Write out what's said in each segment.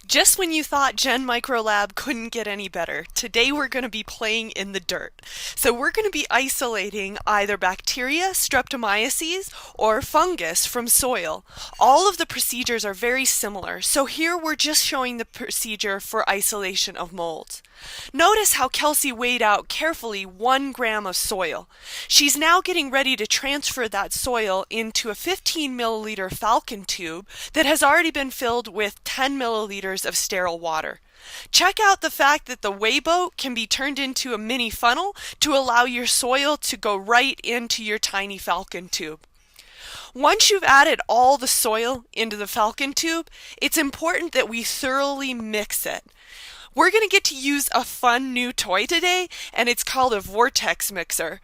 Just when you thought Gen Microlab couldn't get any better, today we're going to be playing in the dirt. So we're going to be isolating either bacteria, streptomyces, or fungus from soil. All of the procedures are very similar, so here we're just showing the procedure for isolation of molds. Notice how Kelsey weighed out carefully 1 gram of soil. She's now getting ready to transfer that soil into a 15 milliliter Falcon tube that has already been filled with 10 milliliters of sterile water. Check out the fact that the weigh boat can be turned into a mini funnel to allow your soil to go right into your tiny Falcon tube. Once you've added all the soil into the Falcon tube, it's important that we thoroughly mix it. We're going to get to use a fun new toy today, and it's called a vortex mixer.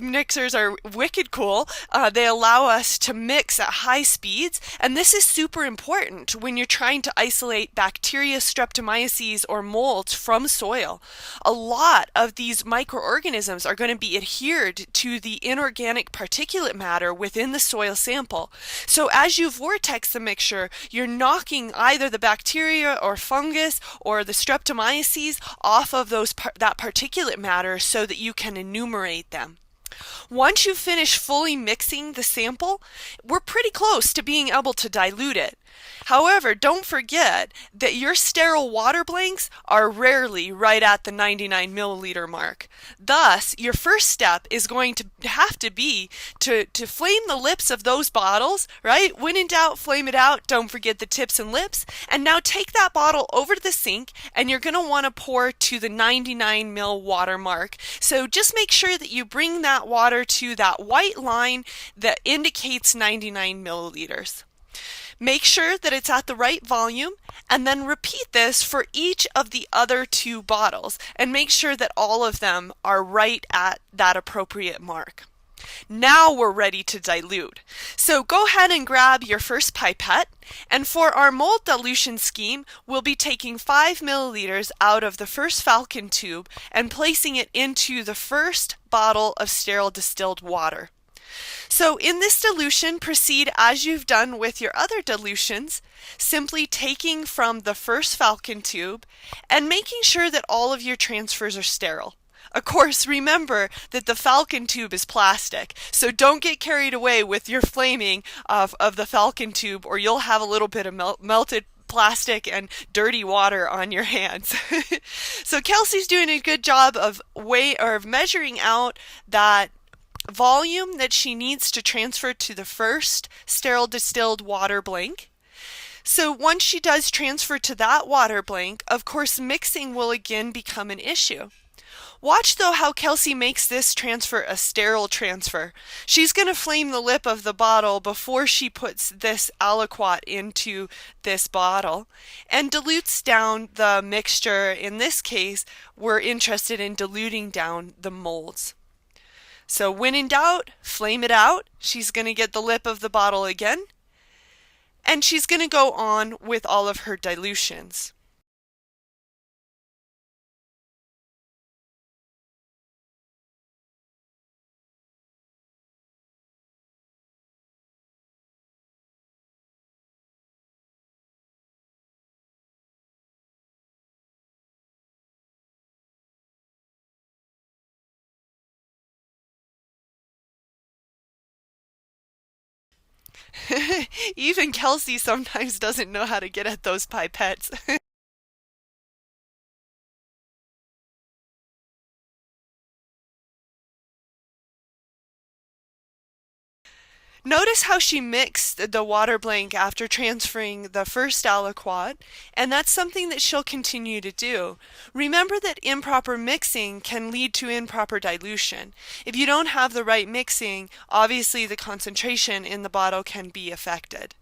Mixers are wicked cool. They allow us to mix at high speeds, and this is super important when you're trying to isolate bacteria, streptomyces, or molds from soil. A lot of these microorganisms are going to be adhered to the inorganic particulate matter within the soil sample. So as you vortex the mixture, you're knocking either the bacteria or fungus or the streptomyces off of that particulate matter so that you can enumerate them. Once you finish fully mixing the sample, we're pretty close to being able to dilute it. However, don't forget that your sterile water blanks are rarely right at the 99 milliliter mark. Thus, your first step is going to have to be to flame the lips of those bottles, right? When in doubt, flame it out. Don't forget the tips and lips. And now take that bottle over to the sink, and you're going to want to pour to the 99 ml water mark. So just make sure that you bring that water to that white line that indicates 99 milliliters. Make sure that it's at the right volume, and then repeat this for each of the other 2 bottles, and make sure that all of them are right at that appropriate mark. Now we're ready to dilute. So go ahead and grab your first pipette, and for our mold dilution scheme, we'll be taking 5 milliliters out of the first Falcon tube and placing it into the first bottle of sterile distilled water. So in this dilution, proceed as you've done with your other dilutions, simply taking from the first Falcon tube and making sure that all of your transfers are sterile. Of course, remember that the Falcon tube is plastic, so don't get carried away with your flaming of the Falcon tube, or you'll have a little bit of melted plastic and dirty water on your hands. So Kelsey's doing a good job of measuring out that volume that she needs to transfer to the first sterile distilled water blank. So once she does transfer to that water blank, of course mixing will again become an issue. Watch though how Kelsey makes this transfer a sterile transfer. She's going to flame the lip of the bottle before she puts this aliquot into this bottle and dilutes down the mixture. In this case, we're interested in diluting down the molds. So when in doubt, flame it out. She's going to get the lip of the bottle again, and she's going to go on with all of her dilutions. Even Kelsey sometimes doesn't know how to get at those pipettes. Notice how she mixed the water blank after transferring the first aliquot, and that's something that she'll continue to do. Remember that improper mixing can lead to improper dilution. If you don't have the right mixing, obviously the concentration in the bottle can be affected.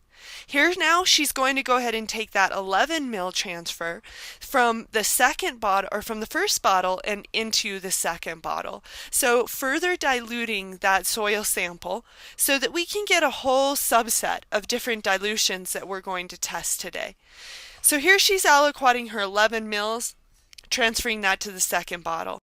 Here now she's going to go ahead and take that 11 ml transfer from the second bottle, or from the first bottle, and into the second bottle. So further diluting that soil sample so that we can get a whole subset of different dilutions that we're going to test today. So here she's aliquoting her 11 mils, transferring that to the second bottle.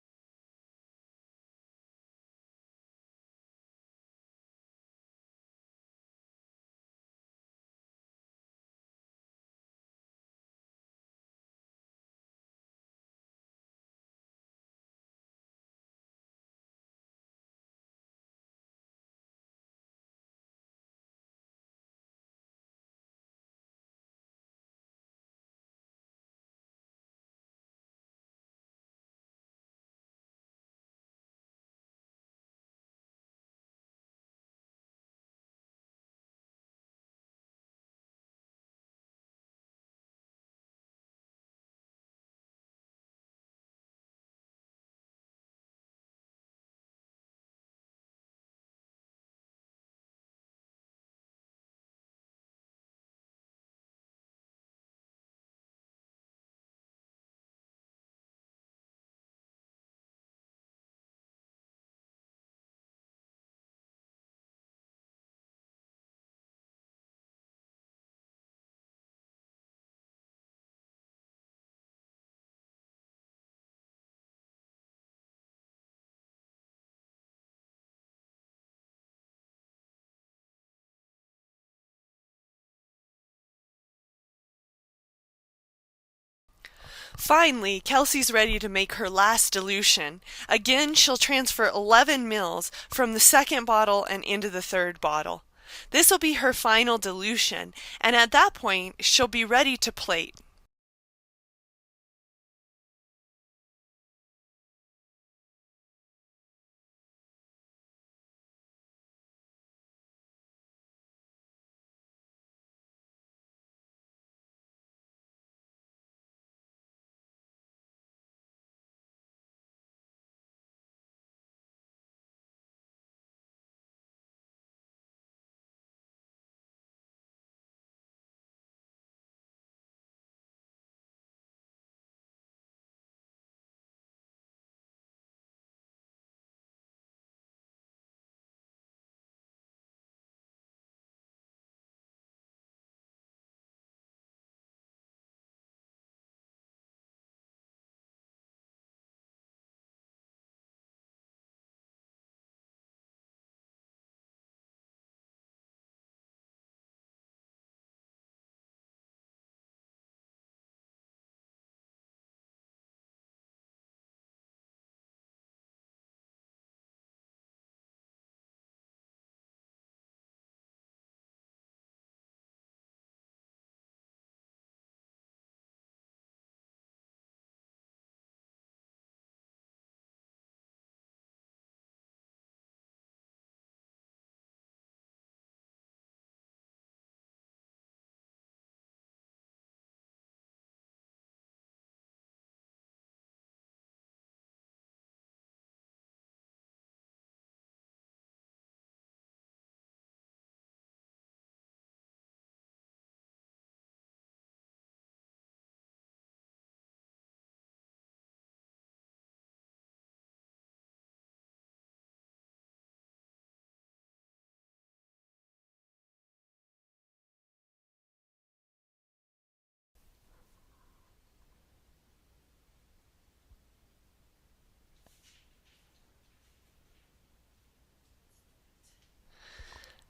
Finally, Kelsey's ready to make her last dilution. Again, she'll transfer 11 mils from the second bottle and into the third bottle. This will be her final dilution, and at that point, she'll be ready to plate.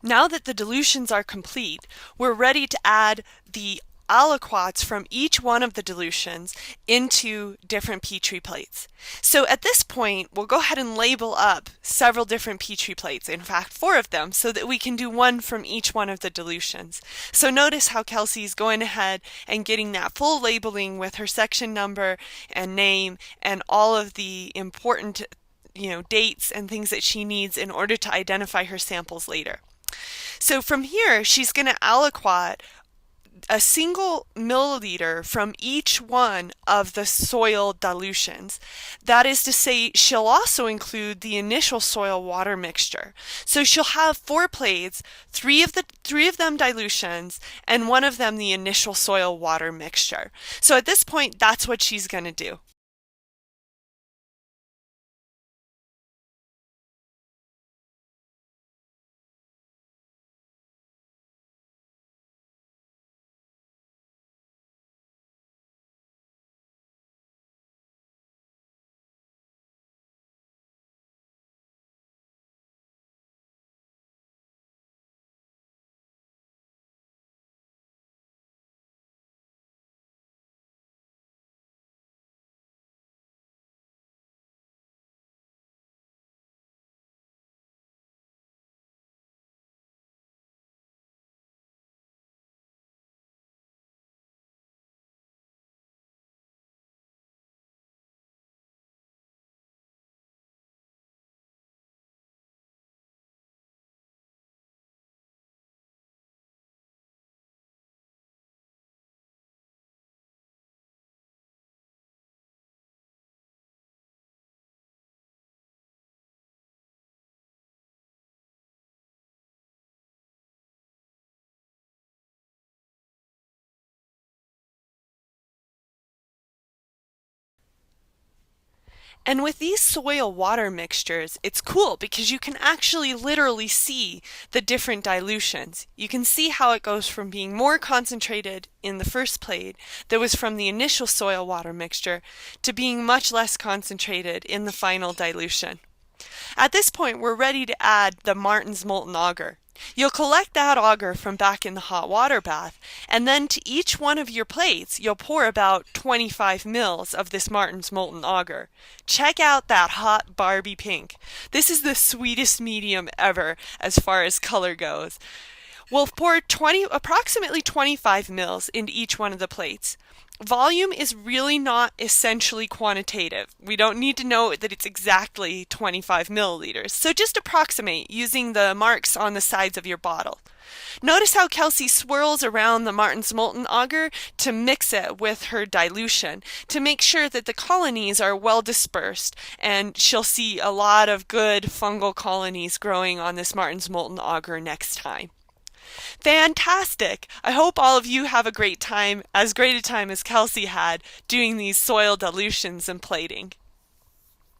Now that the dilutions are complete, we're ready to add the aliquots from each one of the dilutions into different Petri plates. So at this point, we'll go ahead and label up several different Petri plates, in fact 4 of them, so that we can do one from each one of the dilutions. So notice how Kelsey's going ahead and getting that full labeling with her section number and name and all of the important dates and things that she needs in order to identify her samples later. So from here, she's going to aliquot a single milliliter from each one of the soil dilutions. That is to say, she'll also include the initial soil water mixture. So she'll have 4 plates, three of them dilutions, and 1 of them the initial soil water mixture. So at this point, that's what she's going to do. And with these soil water mixtures, it's cool because you can actually literally see the different dilutions. You can see how it goes from being more concentrated in the first plate that was from the initial soil water mixture to being much less concentrated in the final dilution. At this point, we're ready to add the Martin's molten agar. You'll collect that agar from back in the hot water bath, and then to each one of your plates, you'll pour about 25 mils of this Martin's Molten Agar. Check out that hot Barbie pink. This is the sweetest medium ever as far as color goes. We'll pour approximately 25 mils into each one of the plates. Volume is really not essentially quantitative. We don't need to know that it's exactly 25 milliliters, so just approximate using the marks on the sides of your bottle. Notice how Kelsey swirls around the Martin's Molten Agar to mix it with her dilution to make sure that the colonies are well dispersed, and she'll see a lot of good fungal colonies growing on this Martin's Molten Agar next time. Fantastic! I hope all of you have a great time, as great a time as Kelsey had, doing these soil dilutions and plating.